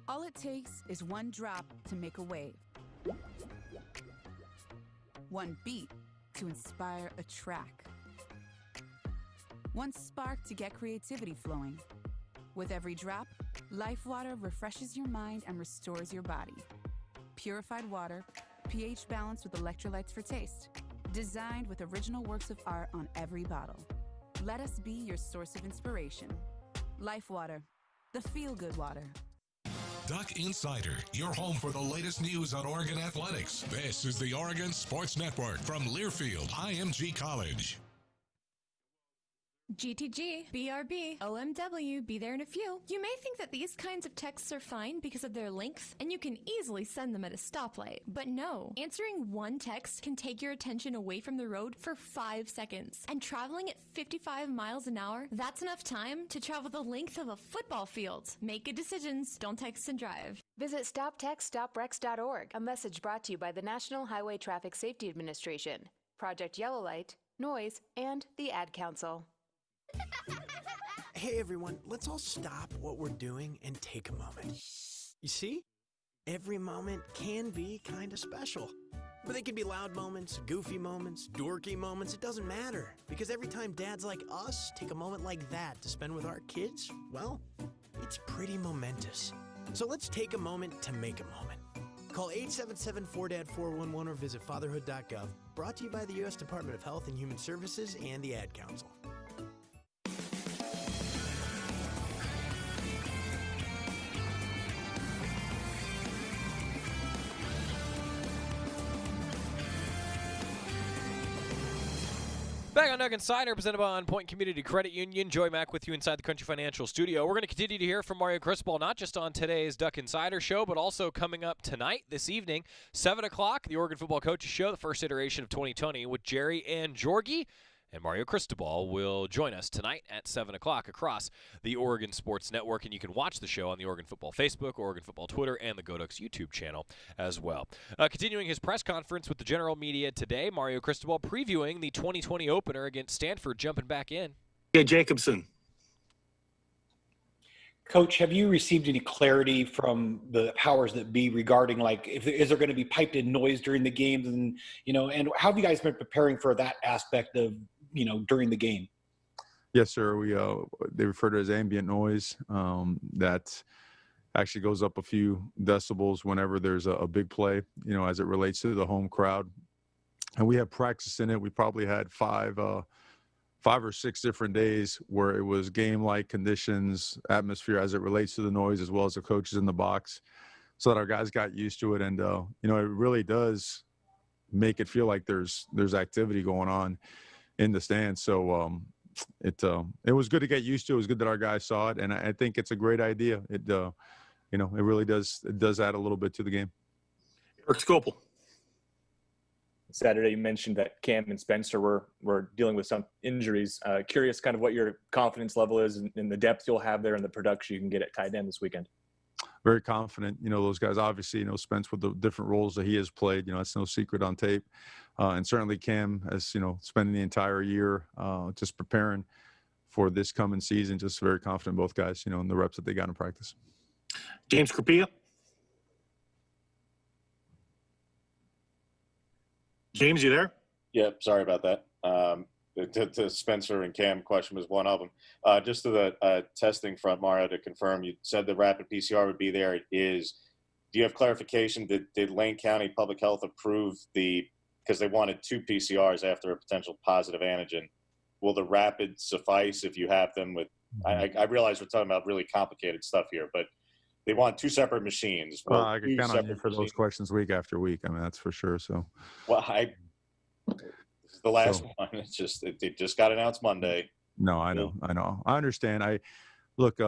All it takes is one drop to make a wave. One beat to inspire a track. One spark to get creativity flowing. With every drop, Life Water refreshes your mind and restores your body. Purified water, pH balanced with electrolytes for taste. Designed with original works of art on every bottle. Let us be your source of inspiration. Life Water, the feel-good water. Duck Insider, your home for the latest news on Oregon athletics. This is the Oregon Sports Network from Learfield IMG College. GTG, BRB, OMW, be there in a few. You may think that these kinds of texts are fine because of their length, and you can easily send them at a stoplight. But no, answering one text can take your attention away from the road for 5 seconds. And traveling at 55 miles an hour, that's enough time to travel the length of a football field. Make good decisions, don't text and drive. Visit StopTextStopWrecks.org, a message brought to you by the National Highway Traffic Safety Administration, Project Yellow Light, Noise, and the Ad Council. Hey everyone, let's all stop what we're doing and take a moment. You see? Every moment can be kind of special. But they can be loud moments, goofy moments, dorky moments, it doesn't matter. Because every time dads like us take a moment like that to spend with our kids, well, it's pretty momentous. So let's take a moment to make a moment. Call 877-4DAD-411 or visit fatherhood.gov. Brought to you by the U.S. Department of Health and Human Services and the Ad Council. Back on Duck Insider, presented by On Point Community Credit Union. Joy Mack with you inside the Country Financial Studio. We're going to continue to hear from Mario Cristobal, not just on today's Duck Insider show, but also coming up tonight, this evening, 7 o'clock, the Oregon Football Coaches Show, the first iteration of 2020 with Jerry and Jorgie. And Mario Cristobal will join us tonight at 7 o'clock across the Oregon Sports Network. And you can watch the show on the Oregon Football Facebook, Oregon Football Twitter, and the GoDucks YouTube channel as well. Continuing his press conference with the general media today, Mario Cristobal previewing the 2020 opener against Stanford, jumping back in. Yeah, Jacobson. Coach, have you received any clarity from the powers that be regarding, like, is there going to be piped in noise during the games, and and how have you guys been preparing for that aspect of during the game? Yes, sir. We they refer to it as ambient noise. That actually goes up a few decibels whenever there's a big play, as it relates to the home crowd. And we have practice in it. We probably had five or six different days where it was game-like conditions, atmosphere as it relates to the noise, as well as the coaches in the box, so that our guys got used to it. And it really does make it feel like there's activity going on in the stands. So it was good to get used to. It was good that our guys saw it, and I think it's a great idea. It it really does add a little bit to the game. Eric Scopel. Saturday, you mentioned that Cam and Spencer were dealing with some injuries. Curious kind of what your confidence level is in the depth you'll have there and the production you can get at tight end this weekend. Very confident. Those guys, obviously, Spence with the different roles that he has played, that's no secret on tape. And certainly Cam has, spending the entire year just preparing for this coming season. Just very confident, both guys, in the reps that they got in practice. James Crapia. James, you there? Yeah, sorry about that. The Spencer and Cam question was one of them. Just to the testing front, Mario, to confirm, you said the rapid PCR would be there. It is. Do you have clarification? Did Lane County Public Health approve because they wanted 2 PCRs after a potential positive antigen? Will the rapid suffice if you have them with? I realize we're talking about really complicated stuff here, but they want 2 separate machines. Well, I can count on you for those questions week after week. I mean, that's for sure. So, well, this is the last one. It's just it just got announced Monday. No, I know. I understand. Look.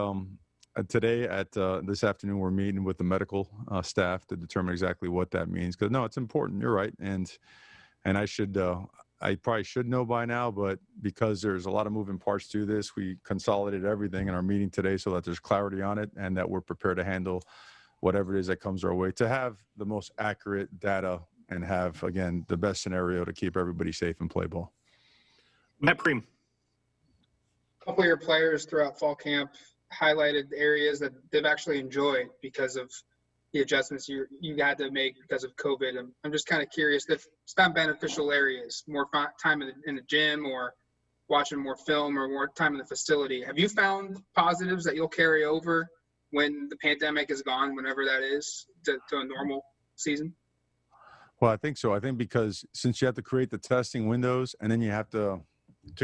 Today at this afternoon, we're meeting with the medical staff to determine exactly what that means. Because it's important. You're right, and I probably should know by now, but because there's a lot of moving parts to this, we consolidated everything in our meeting today so that there's clarity on it and that we're prepared to handle whatever it is that comes our way, to have the most accurate data and have, again, the best scenario to keep everybody safe and play ball. Matt Preem. A couple of your players throughout fall camp highlighted areas that they've actually enjoyed because of the adjustments you had to make because of COVID. And I'm just kind of curious if it's not beneficial areas, more time in the gym or watching more film or more time in the facility. Have you found positives that you'll carry over when the pandemic is gone, whenever that is, to a normal season? Well, I think so. I think because since you have to create the testing windows and then you have to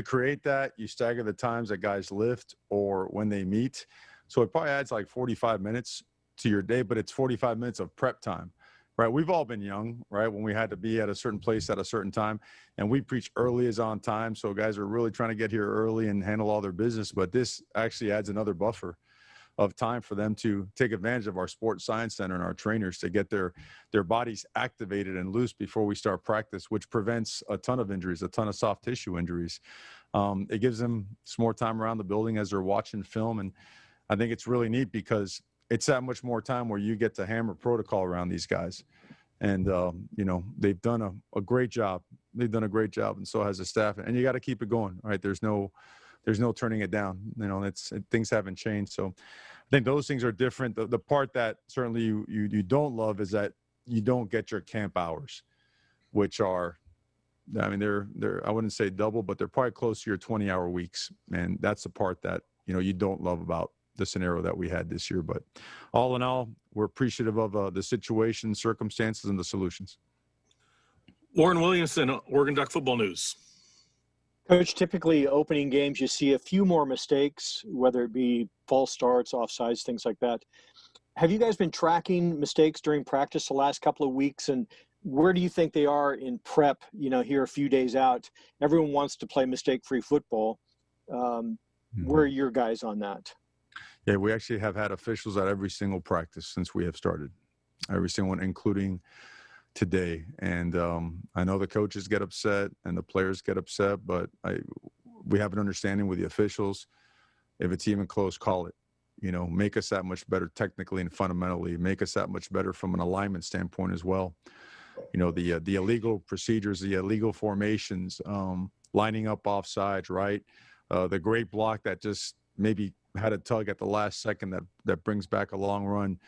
create that, you stagger the times that guys lift or when they meet. So it probably adds like 45 minutes to your day, but it's 45 minutes of prep time, right? We've all been young, right? When we had to be at a certain place at a certain time, and we preach early is on time. So guys are really trying to get here early and handle all their business. But this actually adds another buffer of time for them to take advantage of our sports science center and our trainers to get their bodies activated and loose before we start practice, which prevents a ton of injuries, a ton of soft tissue injuries. It gives them some more time around the building as they're watching film. And I think it's really neat because it's that much more time where you get to hammer protocol around these guys. And, they've done a great job. They've done a great job, and so has the staff. And you got to keep it going, right? There's no turning it down. Things haven't changed. So I think those things are different. The part that certainly you don't love is that you don't get your camp hours, which are, they're I wouldn't say double, but they're probably close to your 20-hour weeks. And that's the part that, you don't love about the scenario that we had this year. But all in all, we're appreciative of the situation, circumstances, and the solutions. Warren Williamson, Oregon Duck Football News. Coach, typically opening games, you see a few more mistakes, whether it be false starts, offsides, things like that. Have you guys been tracking mistakes during practice the last couple of weeks? And where do you think they are in prep, here a few days out? Everyone wants to play mistake-free football. Where are your guys on that? Yeah, we actually have had officials at every single practice since we have started. Every single one, including today. And I know the coaches get upset and the players get upset, but we have an understanding with the officials. If it's even close, call it. Make us that much better technically and fundamentally. Make us that much better from an alignment standpoint as well. The illegal procedures, the illegal formations, lining up offsides, right? The great block that just maybe had a tug at the last second that brings back a long run.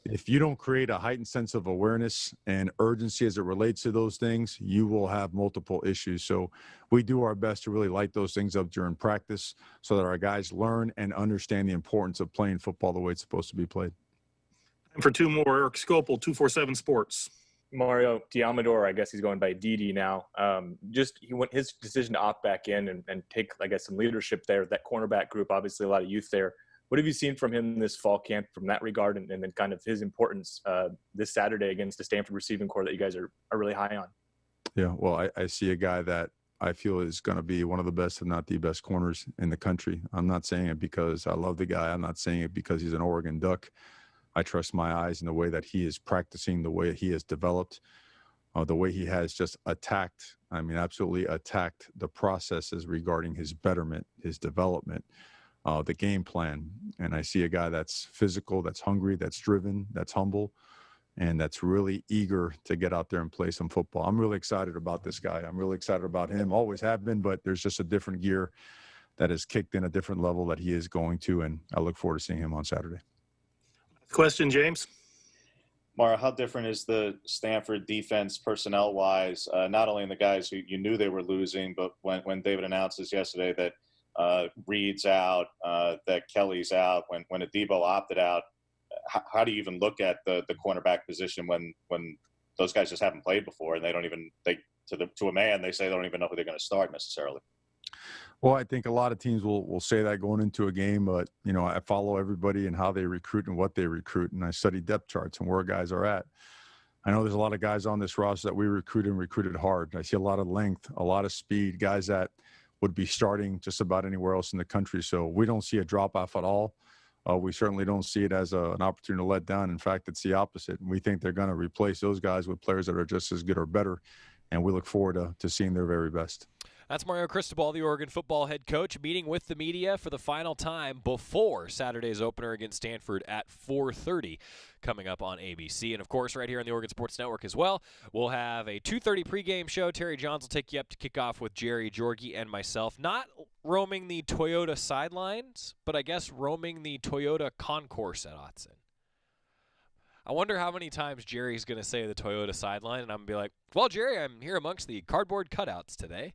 If you don't create a heightened sense of awareness and urgency as it relates to those things, you will have multiple issues. So we do our best to really light those things up during practice so that our guys learn and understand the importance of playing football the way it's supposed to be played. And for two more, Eric Scopel, 247 Sports. Mario Diamador, I guess he's going by Didi now. His decision to opt back in and take, I guess, some leadership there. That cornerback group, obviously a lot of youth there. What have you seen from him this fall camp from that regard, and then kind of his importance this Saturday against the Stanford receiving corps that you guys are really high on? Yeah, well, I see a guy that I feel is going to be one of the best, if not the best, corners in the country. I'm not saying it because I love the guy. I'm not saying it because he's an Oregon Duck. I trust my eyes in the way that he is practicing, the way he has developed, the way he has just absolutely attacked the processes regarding his betterment, his development, the game plan. And I see a guy that's physical, that's hungry, that's driven, that's humble, and that's really eager to get out there and play some football. I'm really excited about this guy. I'm really excited about him. Always have been, but there's just a different gear that has kicked in, a different level that he is going to, and I look forward to seeing him on Saturday. Question, James. Mara, how different is the Stanford defense personnel-wise, not only in the guys who you knew they were losing, but when David announces yesterday that Reed's out, that Kelly's out, when Adebo opted out, how do you even look at the cornerback position when those guys just haven't played before and they don't even to a man they say they don't even know who they're going to start necessarily? Well, I think a lot of teams will say that going into a game, but I follow everybody and how they recruit and what they recruit, and I study depth charts and where guys are at. I know there's a lot of guys on this roster that we recruited hard. I see a lot of length, a lot of speed, guys that would be starting just about anywhere else in the country. So we don't see a drop-off at all. We certainly don't see it as an opportunity to let down. In fact, it's the opposite. We think they're going to replace those guys with players that are just as good or better, and we look forward to seeing their very best. That's Mario Cristobal, the Oregon football head coach, meeting with the media for the final time before Saturday's opener against Stanford at 4:30 coming up on ABC. And, of course, right here on the Oregon Sports Network as well, we'll have a 2:30 pregame show. Terry Johns will take you up to kick off with Jerry Jorge and myself. Not roaming the Toyota sidelines, but I guess roaming the Toyota concourse at Autzen. I wonder how many times Jerry's going to say the Toyota sideline, and I'm going to be like, well, Jerry, I'm here amongst the cardboard cutouts today.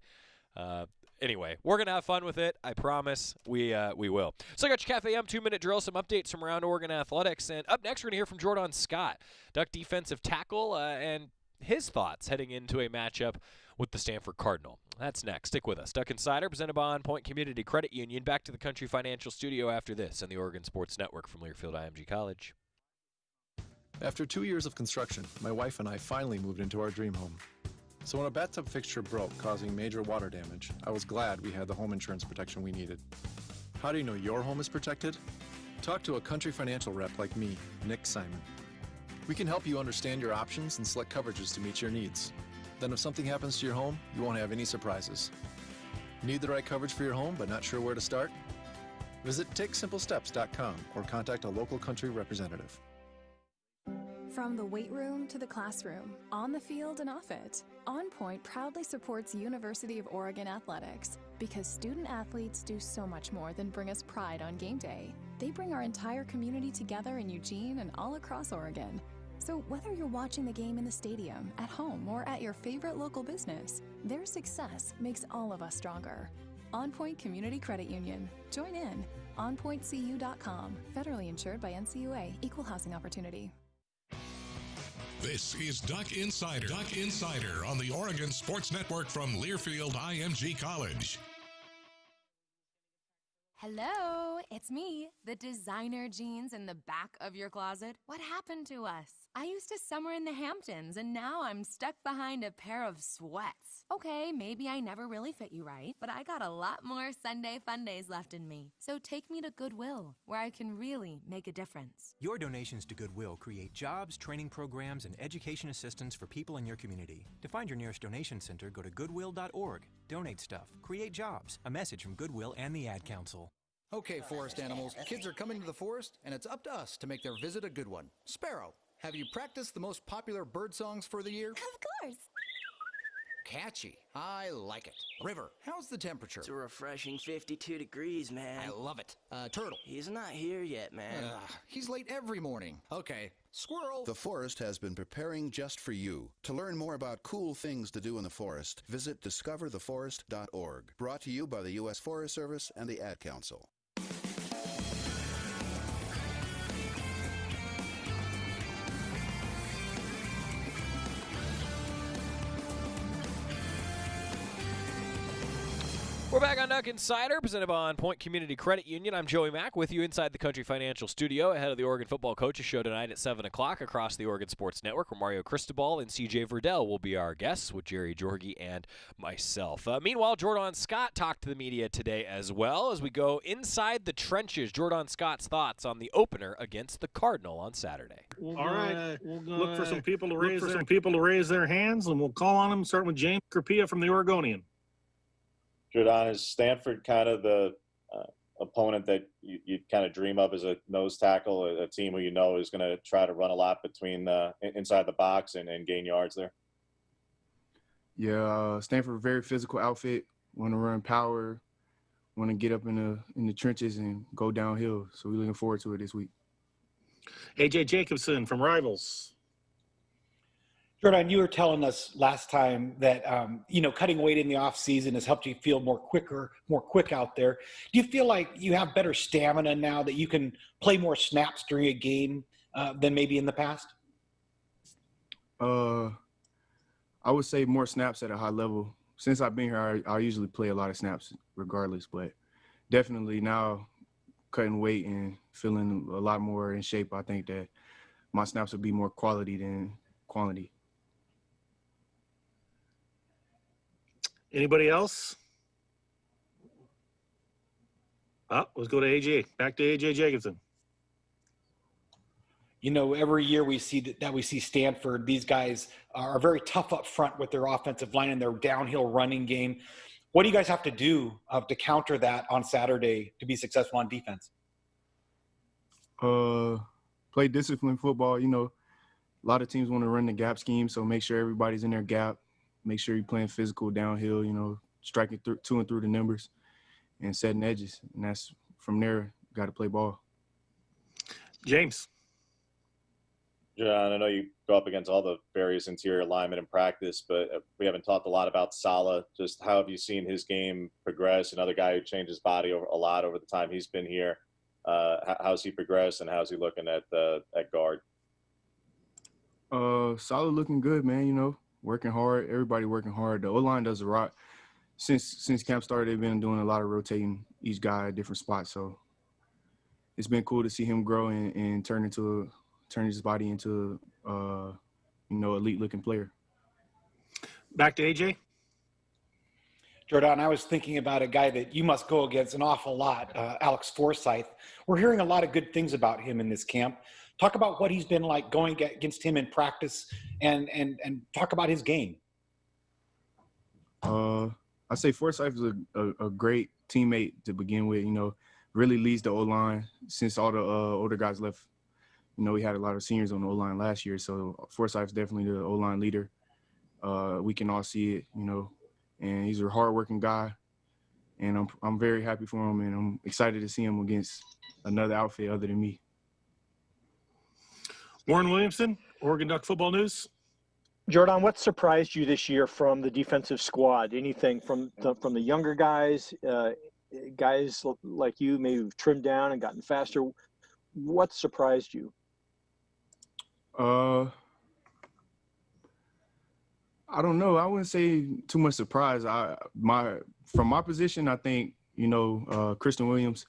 Anyway, we're going to have fun with it. I promise we will. So I got your Cafe 2-minute drill, some updates from around Oregon athletics. And up next, we're going to hear from Jordan Scott, Duck defensive tackle, and his thoughts heading into a matchup with the Stanford Cardinal. That's next. Stick with us. Duck Insider, presented by On Point Community Credit Union. Back to the Country Financial Studio after this on the Oregon Sports Network from Learfield IMG College. After 2 years of construction, my wife and I finally moved into our dream home. So when a bathtub fixture broke, causing major water damage, I was glad we had the home insurance protection we needed. How do you know your home is protected? Talk to a Country Financial rep like me, Nick Simon. We can help you understand your options and select coverages to meet your needs. Then if something happens to your home, you won't have any surprises. Need the right coverage for your home but not sure where to start? Visit TakeSimpleSteps.com or contact a local Country representative. From the weight room to the classroom, on the field and off it, On Point proudly supports University of Oregon athletics because student athletes do so much more than bring us pride on game day. They bring our entire community together in Eugene and all across Oregon. So whether you're watching the game in the stadium, at home, or at your favorite local business, their success makes all of us stronger. On Point Community Credit Union. Join in. OnPointCU.com. Federally insured by NCUA. Equal housing opportunity. This is Duck Insider. Duck Insider on the Oregon Sports Network from Learfield IMG College. Hello, it's me, the designer jeans in the back of your closet. What happened to us? I used to summer in the Hamptons, and now I'm stuck behind a pair of sweats. Okay, maybe I never really fit you right, but I got a lot more Sunday fun days left in me. So take me to Goodwill, where I can really make a difference. Your donations to Goodwill create jobs, training programs, and education assistance for people in your community. To find your nearest donation center, go to goodwill.org. Donate stuff, create jobs. A message from Goodwill and the Ad Council. Okay, forest animals, kids are coming to the forest, and it's up to us to make their visit a good one. Sparrow, have you practiced the most popular bird songs for the year? Of course. Catchy. I like it. River, how's the temperature? It's a refreshing 52 degrees, man. I love it. Turtle. He's not here yet, man. He's late every morning. Okay. Squirrel. The forest has been preparing just for you. To learn more about cool things to do in the forest, visit discovertheforest.org. Brought to you by the U.S. Forest Service and the Ad Council. We're back on Duck Insider, presented by On Point Community Credit Union. I'm Joey Mack with you inside the Country Financial Studio ahead of the Oregon Football Coaches Show tonight at 7 o'clock across the Oregon Sports Network, where Mario Cristobal and C.J. Verdell will be our guests with Jerry Jorge and myself. Meanwhile, Jordan Scott talked to the media today as well as we go inside the trenches. Jordan Scott's thoughts on the opener against the Cardinal on Saturday. All right, we'll look for some people to raise their hands, and we'll call on them, starting with James Carpia from the Oregonian. Jordan, is Stanford kind of the opponent that you kind of dream of as a nose tackle, a team who you know is going to try to run a lot between inside the box and gain yards there? Yeah, Stanford, very physical outfit, want to run power, want to get up in the trenches and go downhill. So we're looking forward to it this week. A.J. Jacobson from Rivals. Jordan, you were telling us last time that, cutting weight in the off season has helped you feel more quick out there. Do you feel like you have better stamina now that you can play more snaps during a game than maybe in the past? I would say more snaps at a high level. Since I've been here, I usually play a lot of snaps regardless, but definitely now cutting weight and feeling a lot more in shape, I think that my snaps will be more quality than quantity. Anybody else? Let's go to AJ. Back to AJ Jacobson. Every year we see that we see Stanford. These guys are very tough up front with their offensive line and their downhill running game. What do you guys have to do to counter that on Saturday to be successful on defense? Play disciplined football. A lot of teams want to run the gap scheme, so make sure everybody's in their gap. Make sure you're playing physical downhill, striking to and through the numbers and setting edges. And that's from there, got to play ball. James. John, I know you go up against all the various interior linemen in practice, but we haven't talked a lot about Saleh. Just how have you seen his game progress? Another guy who changed his body a lot over the time he's been here. How's he progressed, and how's he looking at guard? Saleh looking good, man, working hard. Everybody working hard. The O-line does a lot. Since camp started, they've been doing a lot of rotating each guy at different spots. So it's been cool to see him grow and turn his body into elite-looking player. Back to AJ. Jordan, I was thinking about a guy that you must go against an awful lot, Alex Forsyth. We're hearing a lot of good things about him in this camp. Talk about what he's been like going against him in practice and talk about his game. I say Forsyth is a great teammate to begin with, really leads the O-line. Since all the older guys left, we had a lot of seniors on the O-line last year. So Forsyth's definitely the O-line leader. We can all see it, and he's a hardworking guy. And I'm very happy for him, and I'm excited to see him against another outfit other than me. Warren Williamson, Oregon Duck Football News. Jordan, what surprised you this year from the defensive squad? Anything from the younger guys, guys like you, maybe who've trimmed down and gotten faster? What surprised you? I don't know. I wouldn't say too much surprise. From my position, I think Christian Williams.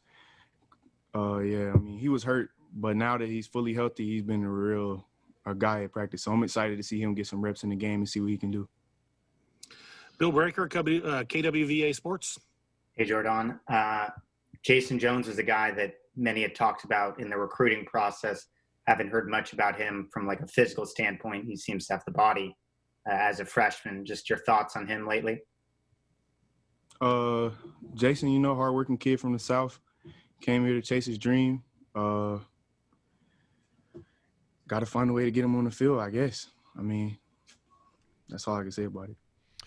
Yeah, I mean he was hurt, but now that he's fully healthy, he's been a guy at practice. So I'm excited to see him get some reps in the game and see what he can do. Bill Breaker, KWVA Sports. Hey, Jordan. Jason Jones was a guy that many had talked about in the recruiting process. Haven't heard much about him from like a physical standpoint. He seems to have the body as a freshman. Just your thoughts on him lately? Jason, hardworking kid from the South. Came here to chase his dream. Got to find a way to get him on the field, I guess. I mean, that's all I can say about it.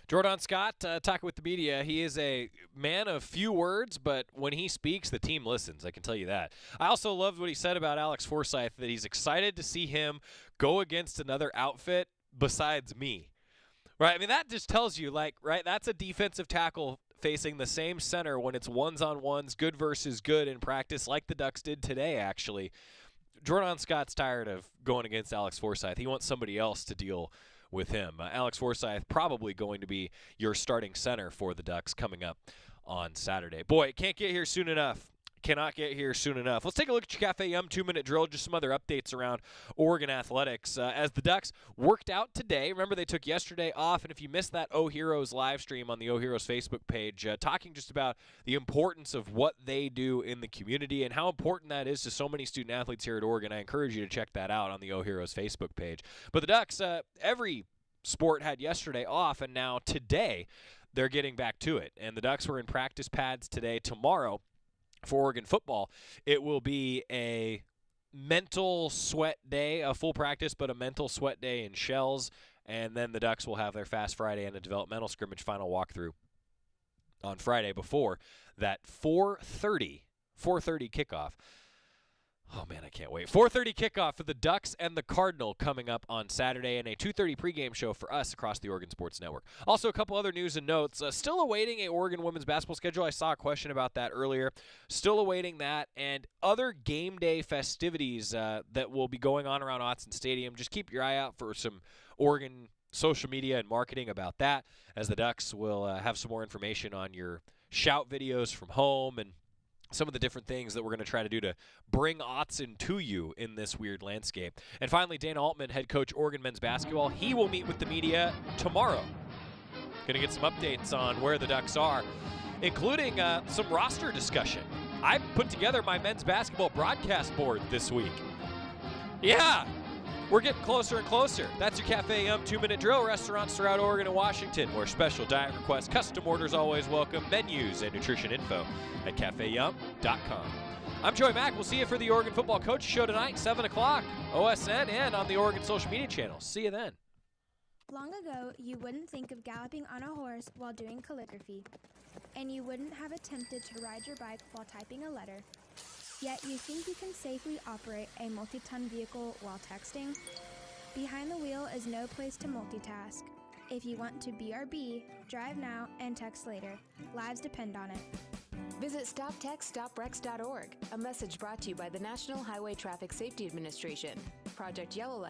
Jordan Scott, talking with the media, he is a man of few words, but when he speaks, the team listens. I can tell you that. I also loved what he said about Alex Forsyth, that he's excited to see him go against another outfit besides me. Right? I mean, that just tells you, that's a defensive tackle facing the same center when it's ones-on-ones, good versus good in practice, like the Ducks did today, actually. Jordan Scott's tired of going against Alex Forsyth. He wants somebody else to deal with him. Alex Forsyth probably going to be your starting center for the Ducks coming up on Saturday. Boy, can't get here soon enough. Cannot get here soon enough. Let's take a look at your Cafe Yum 2-minute drill, just some other updates around Oregon athletics. As the Ducks worked out today, remember they took yesterday off, and if you missed that O Heroes live stream on the O Heroes Facebook page, talking just about the importance of what they do in the community and how important that is to so many student athletes here at Oregon, I encourage you to check that out on the O Heroes Facebook page. But the Ducks, every sport had yesterday off, and now today they're getting back to it. And the Ducks were in practice pads today. Tomorrow, for Oregon football, it will be a mental sweat day, a full practice, but a mental sweat day in shells. And then the Ducks will have their Fast Friday and a developmental scrimmage final walkthrough on Friday before that 4:30 kickoff. Oh, man, I can't wait. 4:30 kickoff for the Ducks and the Cardinal coming up on Saturday, and a 2:30 pregame show for us across the Oregon Sports Network. Also, a couple other news and notes. Still awaiting a Oregon women's basketball schedule. I saw a question about that earlier. Still awaiting that, and other game day festivities that will be going on around Autzen Stadium. Just keep your eye out for some Oregon social media and marketing about that, as the Ducks will have some more information on your shout videos from home and some of the different things that we're going to try to do to bring Autzen to you in this weird landscape. And finally, Dana Altman, head coach Oregon men's basketball, he will meet with the media tomorrow. Going to get some updates on where the Ducks are, including some roster discussion. I put together my men's basketball broadcast board this week. Yeah, we're getting closer and closer. That's your Cafe Yum 2-minute drill. Restaurants throughout Oregon and Washington, where special diet requests, custom orders always welcome, menus, and nutrition info at cafeyum.com. I'm Joey Mack. We'll see you for the Oregon Football Coach Show tonight, 7 o'clock, OSN, and on the Oregon social media channels. See you then. Long ago, you wouldn't think of galloping on a horse while doing calligraphy, and you wouldn't have attempted to ride your bike while typing a letter. Yet you think you can safely operate a multi-ton vehicle while texting? Behind the wheel is no place to multitask. If you want to BRB, drive now and text later. Lives depend on it. Visit StopTextStopWrecks.org, a message brought to you by the National Highway Traffic Safety Administration, Project Yellow Light,